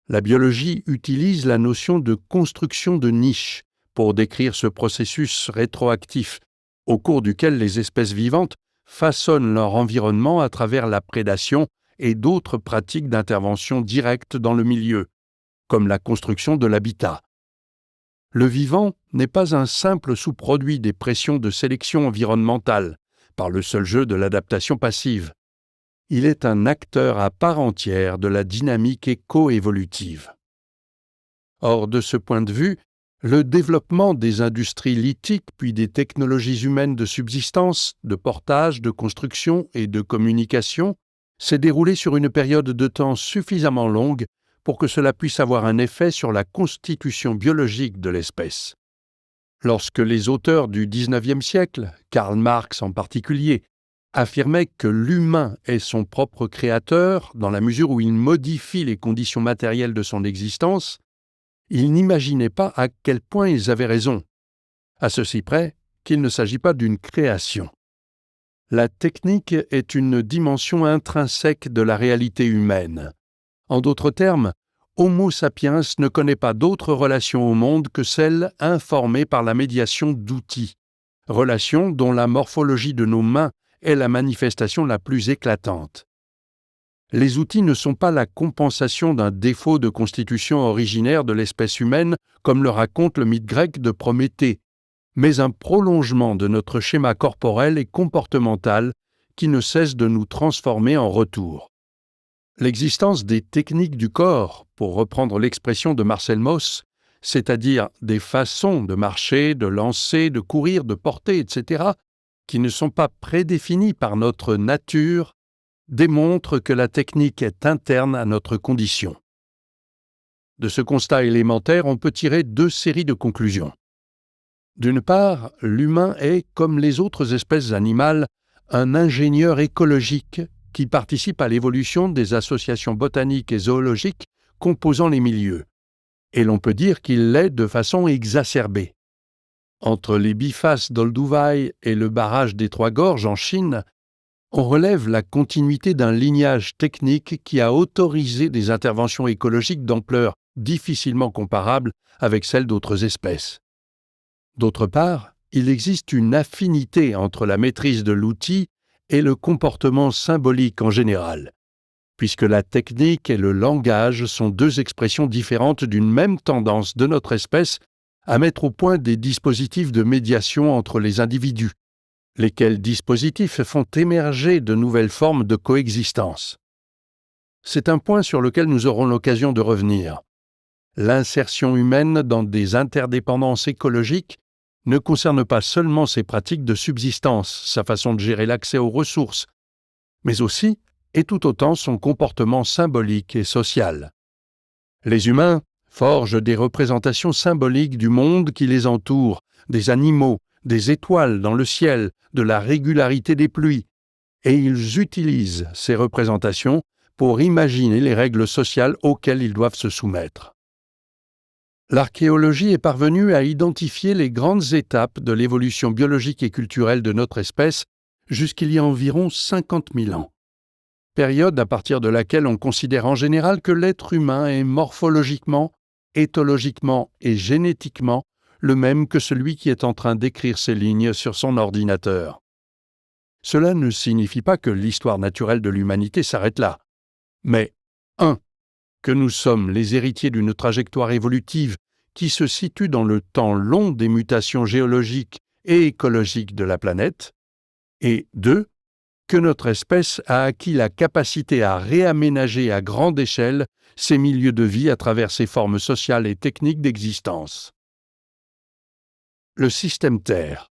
La biologie utilise la notion de construction de niche pour décrire ce processus rétroactif, au cours duquel les espèces vivantes façonnent leur environnement à travers la prédation et d'autres pratiques d'intervention directe dans le milieu, comme la construction de l'habitat. Le vivant n'est pas un simple sous-produit des pressions de sélection environnementale, par le seul jeu de l'adaptation passive. Il est un acteur à part entière de la dynamique éco-évolutive. Or, de ce point de vue, le développement des industries lithiques puis des technologies humaines de subsistance, de portage, de construction et de communication s'est déroulé sur une période de temps suffisamment longue pour que cela puisse avoir un effet sur la constitution biologique de l'espèce. Lorsque les auteurs du XIXe siècle, Karl Marx en particulier, affirmaient que l'humain est son propre créateur dans la mesure où il modifie les conditions matérielles de son existence, ils n'imaginaient pas à quel point ils avaient raison, à ceci près qu'il ne s'agit pas d'une création. La technique est une dimension intrinsèque de la réalité humaine. En d'autres termes, Homo sapiens ne connaît pas d'autre relation au monde que celle informée par la médiation d'outils, relation dont la morphologie de nos mains est la manifestation la plus éclatante. Les outils ne sont pas la compensation d'un défaut de constitution originaire de l'espèce humaine, comme le raconte le mythe grec de Prométhée, mais un prolongement de notre schéma corporel et comportemental qui ne cesse de nous transformer en retour. L'existence des techniques du corps, pour reprendre l'expression de Marcel Mauss, c'est-à-dire des façons de marcher, de lancer, de courir, de porter, etc., qui ne sont pas prédéfinies par notre nature, démontre que la technique est interne à notre condition. De ce constat élémentaire, on peut tirer deux séries de conclusions. D'une part, l'humain est, comme les autres espèces animales, un ingénieur écologique qui participe à l'évolution des associations botaniques et zoologiques composant les milieux. Et l'on peut dire qu'il l'est de façon exacerbée. Entre les bifaces d'Olduvai et le barrage des Trois Gorges en Chine, on relève la continuité d'un lignage technique qui a autorisé des interventions écologiques d'ampleur difficilement comparable avec celles d'autres espèces. D'autre part, il existe une affinité entre la maîtrise de l'outil et le comportement symbolique en général, puisque la technique et le langage sont deux expressions différentes d'une même tendance de notre espèce à mettre au point des dispositifs de médiation entre les individus, lesquels dispositifs font émerger de nouvelles formes de coexistence. C'est un point sur lequel nous aurons l'occasion de revenir. L'insertion humaine dans des interdépendances écologiques ne concerne pas seulement ses pratiques de subsistance, sa façon de gérer l'accès aux ressources, mais aussi et tout autant son comportement symbolique et social. Les humains forgent des représentations symboliques du monde qui les entoure, des animaux, des étoiles dans le ciel, de la régularité des pluies, et ils utilisent ces représentations pour imaginer les règles sociales auxquelles ils doivent se soumettre. L'archéologie est parvenue à identifier les grandes étapes de l'évolution biologique et culturelle de notre espèce jusqu'il y a environ 50 000 ans, période à partir de laquelle on considère en général que l'être humain est morphologiquement, éthologiquement et génétiquement le même que celui qui est en train d'écrire ces lignes sur son ordinateur. Cela ne signifie pas que l'histoire naturelle de l'humanité s'arrête là, mais 1. Que nous sommes les héritiers d'une trajectoire évolutive qui se situe dans le temps long des mutations géologiques et écologiques de la planète, et 2. Que notre espèce a acquis la capacité à réaménager à grande échelle ses milieux de vie à travers ses formes sociales et techniques d'existence. Le système Terre.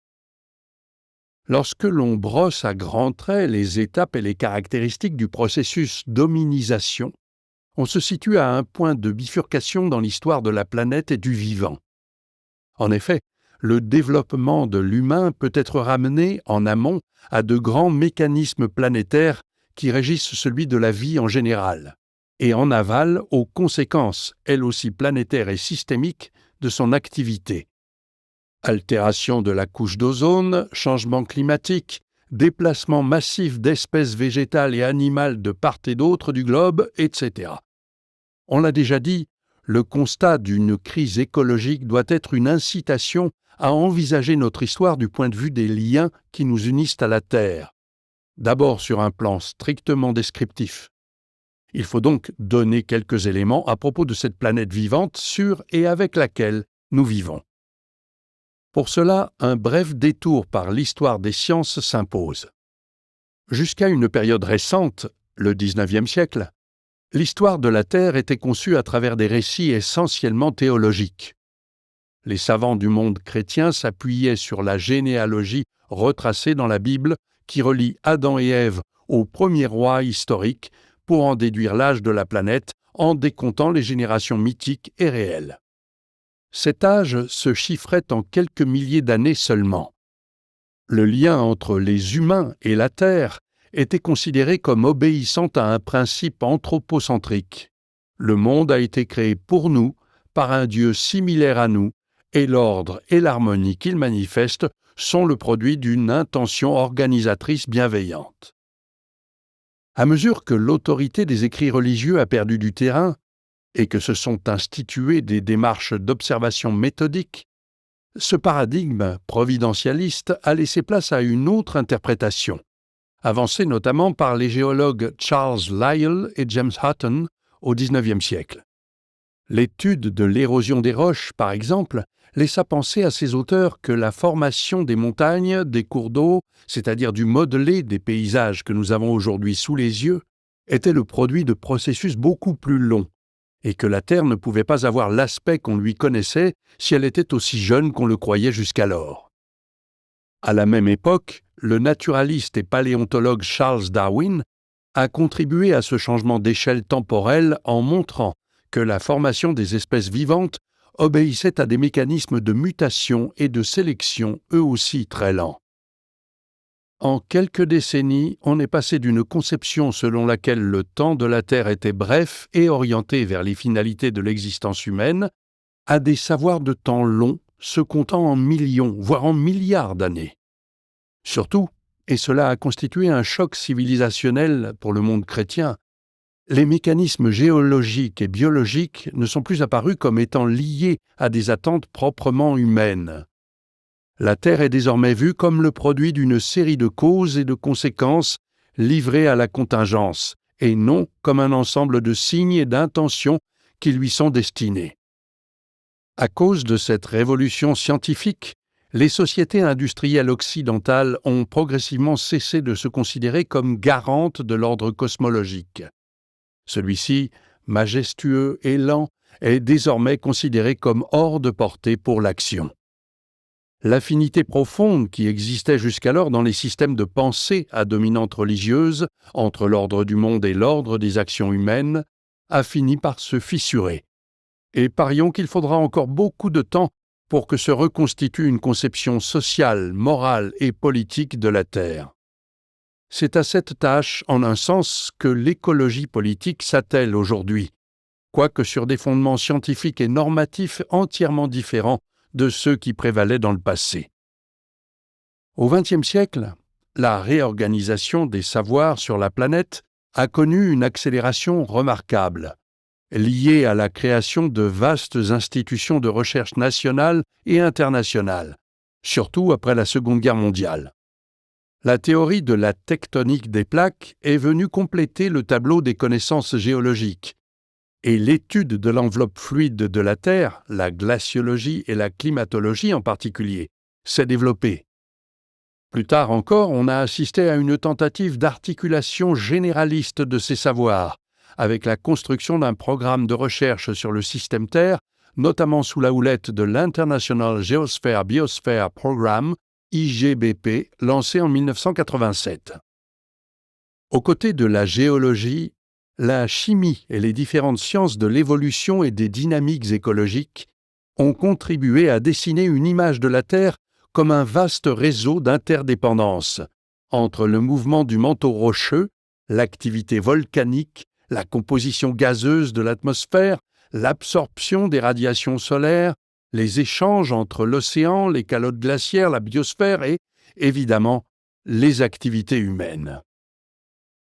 Lorsque l'on brosse à grands traits les étapes et les caractéristiques du processus d'hominisation, on se situe à un point de bifurcation dans l'histoire de la planète et du vivant. En effet, le développement de l'humain peut être ramené en amont à de grands mécanismes planétaires qui régissent celui de la vie en général, et en aval aux conséquences, elles aussi planétaires et systémiques, de son activité. Altération de la couche d'ozone, changement climatique, déplacement massif d'espèces végétales et animales de part et d'autre du globe, etc. On l'a déjà dit, le constat d'une crise écologique doit être une incitation à envisager notre histoire du point de vue des liens qui nous unissent à la Terre, d'abord sur un plan strictement descriptif. Il faut donc donner quelques éléments à propos de cette planète vivante sur et avec laquelle nous vivons. Pour cela, un bref détour par l'histoire des sciences s'impose. Jusqu'à une période récente, le XIXe siècle, l'histoire de la Terre était conçue à travers des récits essentiellement théologiques. Les savants du monde chrétien s'appuyaient sur la généalogie retracée dans la Bible qui relie Adam et Ève aux premiers rois historiques pour en déduire l'âge de la planète en décomptant les générations mythiques et réelles. Cet âge se chiffrait en quelques milliers d'années seulement. Le lien entre les humains et la Terre était considéré comme obéissant à un principe anthropocentrique. Le monde a été créé pour nous, par un Dieu similaire à nous, et l'ordre et l'harmonie qu'il manifeste sont le produit d'une intention organisatrice bienveillante. À mesure que l'autorité des écrits religieux a perdu du terrain et que se sont instituées des démarches d'observation méthodique, ce paradigme providentialiste a laissé place à une autre interprétation, avancée notamment par les géologues Charles Lyell et James Hutton au XIXe siècle. L'étude de l'érosion des roches, par exemple, laissa penser à ces auteurs que la formation des montagnes, des cours d'eau, c'est-à-dire du modelé des paysages que nous avons aujourd'hui sous les yeux, était le produit de processus beaucoup plus longs, et que la Terre ne pouvait pas avoir l'aspect qu'on lui connaissait si elle était aussi jeune qu'on le croyait jusqu'alors. À la même époque, le naturaliste et paléontologue Charles Darwin a contribué à ce changement d'échelle temporelle en montrant que la formation des espèces vivantes obéissait à des mécanismes de mutation et de sélection eux aussi très lents. En quelques décennies, on est passé d'une conception selon laquelle le temps de la Terre était bref et orienté vers les finalités de l'existence humaine, à des savoirs de temps long se comptant en millions, voire en milliards d'années. Surtout, et cela a constitué un choc civilisationnel pour le monde chrétien, les mécanismes géologiques et biologiques ne sont plus apparus comme étant liés à des attentes proprement humaines. La Terre est désormais vue comme le produit d'une série de causes et de conséquences livrées à la contingence, et non comme un ensemble de signes et d'intentions qui lui sont destinés. À cause de cette révolution scientifique, les sociétés industrielles occidentales ont progressivement cessé de se considérer comme garantes de l'ordre cosmologique. Celui-ci, majestueux et lent, est désormais considéré comme hors de portée pour l'action. L'affinité profonde qui existait jusqu'alors dans les systèmes de pensée à dominante religieuse, entre l'ordre du monde et l'ordre des actions humaines, a fini par se fissurer. Et parions qu'il faudra encore beaucoup de temps pour que se reconstitue une conception sociale, morale et politique de la Terre. C'est à cette tâche, en un sens, que l'écologie politique s'attelle aujourd'hui, quoique sur des fondements scientifiques et normatifs entièrement différents de ceux qui prévalaient dans le passé. Au XXe siècle, la réorganisation des savoirs sur la planète a connu une accélération remarquable, liée à la création de vastes institutions de recherche nationales et internationales, surtout après la Seconde Guerre mondiale. La théorie de la tectonique des plaques est venue compléter le tableau des connaissances géologiques, et l'étude de l'enveloppe fluide de la Terre, la glaciologie et la climatologie en particulier, s'est développée. Plus tard encore, on a assisté à une tentative d'articulation généraliste de ces savoirs, avec la construction d'un programme de recherche sur le système Terre, notamment sous la houlette de l'International Geosphere-Biosphere Programme, IGBP, lancé en 1987. Aux côtés de la géologie, la chimie et les différentes sciences de l'évolution et des dynamiques écologiques ont contribué à dessiner une image de la Terre comme un vaste réseau d'interdépendances entre le mouvement du manteau rocheux, l'activité volcanique, la composition gazeuse de l'atmosphère, l'absorption des radiations solaires, les échanges entre l'océan, les calottes glaciaires, la biosphère et, évidemment, les activités humaines.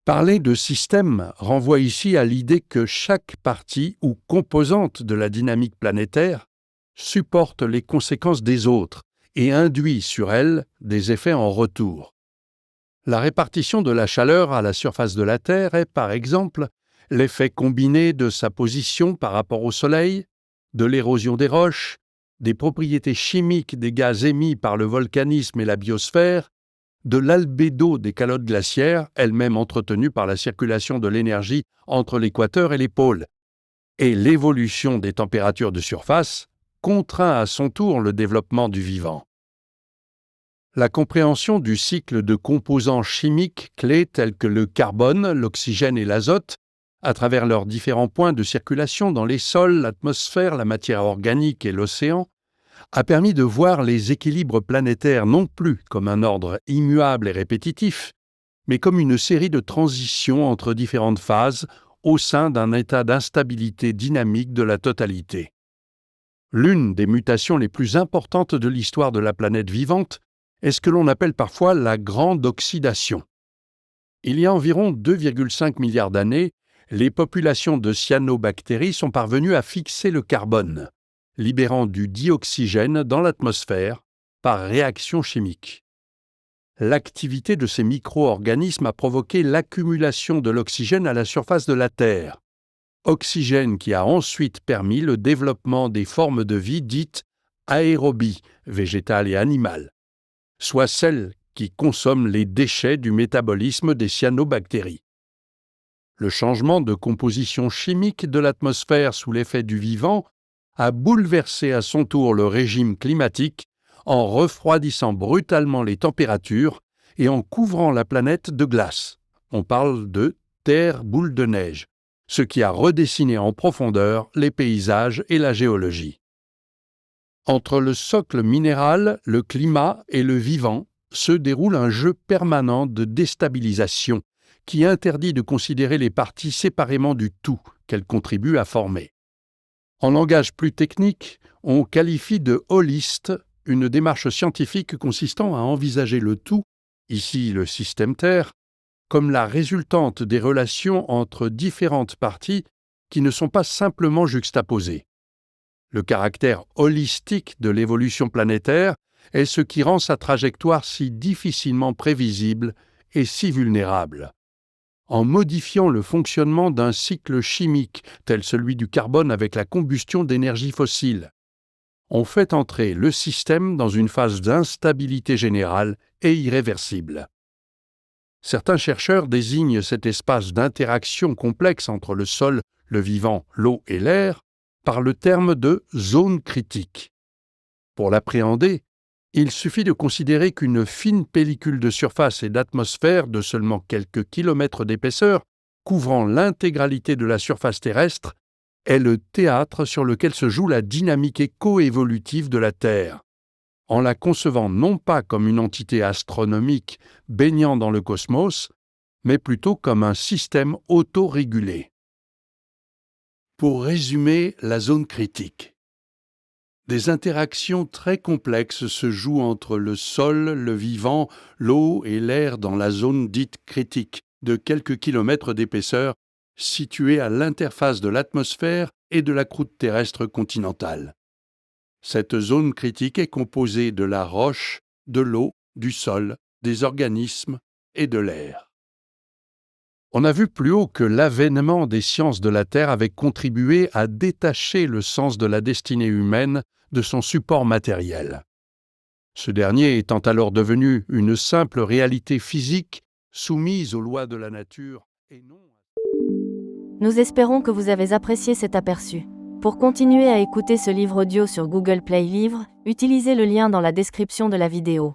Parler de système renvoie ici à l'idée que chaque partie ou composante de la dynamique planétaire supporte les conséquences des autres et induit sur elles des effets en retour. La répartition de la chaleur à la surface de la Terre est, par exemple, l'effet combiné de sa position par rapport au Soleil, de l'érosion des roches, des propriétés chimiques des gaz émis par le volcanisme et la biosphère, de l'albédo des calottes glaciaires, elles-mêmes entretenues par la circulation de l'énergie entre l'équateur et les pôles, et l'évolution des températures de surface, contraint à son tour le développement du vivant. La compréhension du cycle de composants chimiques clés tels que le carbone, l'oxygène et l'azote, à travers leurs différents points de circulation dans les sols, l'atmosphère, la matière organique et l'océan, a permis de voir les équilibres planétaires non plus comme un ordre immuable et répétitif, mais comme une série de transitions entre différentes phases au sein d'un état d'instabilité dynamique de la totalité. L'une des mutations les plus importantes de l'histoire de la planète vivante est ce que l'on appelle parfois la grande oxydation. Il y a environ 2,5 milliards d'années, les populations de cyanobactéries sont parvenues à fixer le carbone, libérant du dioxygène dans l'atmosphère par réaction chimique. L'activité de ces micro-organismes a provoqué l'accumulation de l'oxygène à la surface de la Terre, oxygène qui a ensuite permis le développement des formes de vie dites aérobies, végétales et animales, soit celles qui consomment les déchets du métabolisme des cyanobactéries. Le changement de composition chimique de l'atmosphère sous l'effet du vivant a bouleversé à son tour le régime climatique en refroidissant brutalement les températures et en couvrant la planète de glace. On parle de terre boule de neige, ce qui a redessiné en profondeur les paysages et la géologie. Entre le socle minéral, le climat et le vivant se déroule un jeu permanent de déstabilisation qui interdit de considérer les parties séparément du tout qu'elles contribuent à former. En langage plus technique, on qualifie de holiste une démarche scientifique consistant à envisager le tout, ici le système Terre, comme la résultante des relations entre différentes parties qui ne sont pas simplement juxtaposées. Le caractère holistique de l'évolution planétaire est ce qui rend sa trajectoire si difficilement prévisible et si vulnérable. En modifiant le fonctionnement d'un cycle chimique tel celui du carbone avec la combustion d'énergie fossile, on fait entrer le système dans une phase d'instabilité générale et irréversible. Certains chercheurs désignent cet espace d'interaction complexe entre le sol, le vivant, l'eau et l'air par le terme de zone critique. Pour l'appréhender, il suffit de considérer qu'une fine pellicule de surface et d'atmosphère de seulement quelques kilomètres d'épaisseur, couvrant l'intégralité de la surface terrestre, est le théâtre sur lequel se joue la dynamique éco-évolutive de la Terre, en la concevant non pas comme une entité astronomique baignant dans le cosmos, mais plutôt comme un système autorégulé. Pour résumer la zone critique, des interactions très complexes se jouent entre le sol, le vivant, l'eau et l'air dans la zone dite critique, de quelques kilomètres d'épaisseur, située à l'interface de l'atmosphère et de la croûte terrestre continentale. Cette zone critique est composée de la roche, de l'eau, du sol, des organismes et de l'air. On a vu plus haut que l'avènement des sciences de la Terre avait contribué à détacher le sens de la destinée humaine de son support matériel. Ce dernier étant alors devenu une simple réalité physique soumise aux lois de la nature et non... Nous espérons que vous avez apprécié cet aperçu. Pour continuer à écouter ce livre audio sur Google Play Livres, utilisez le lien dans la description de la vidéo.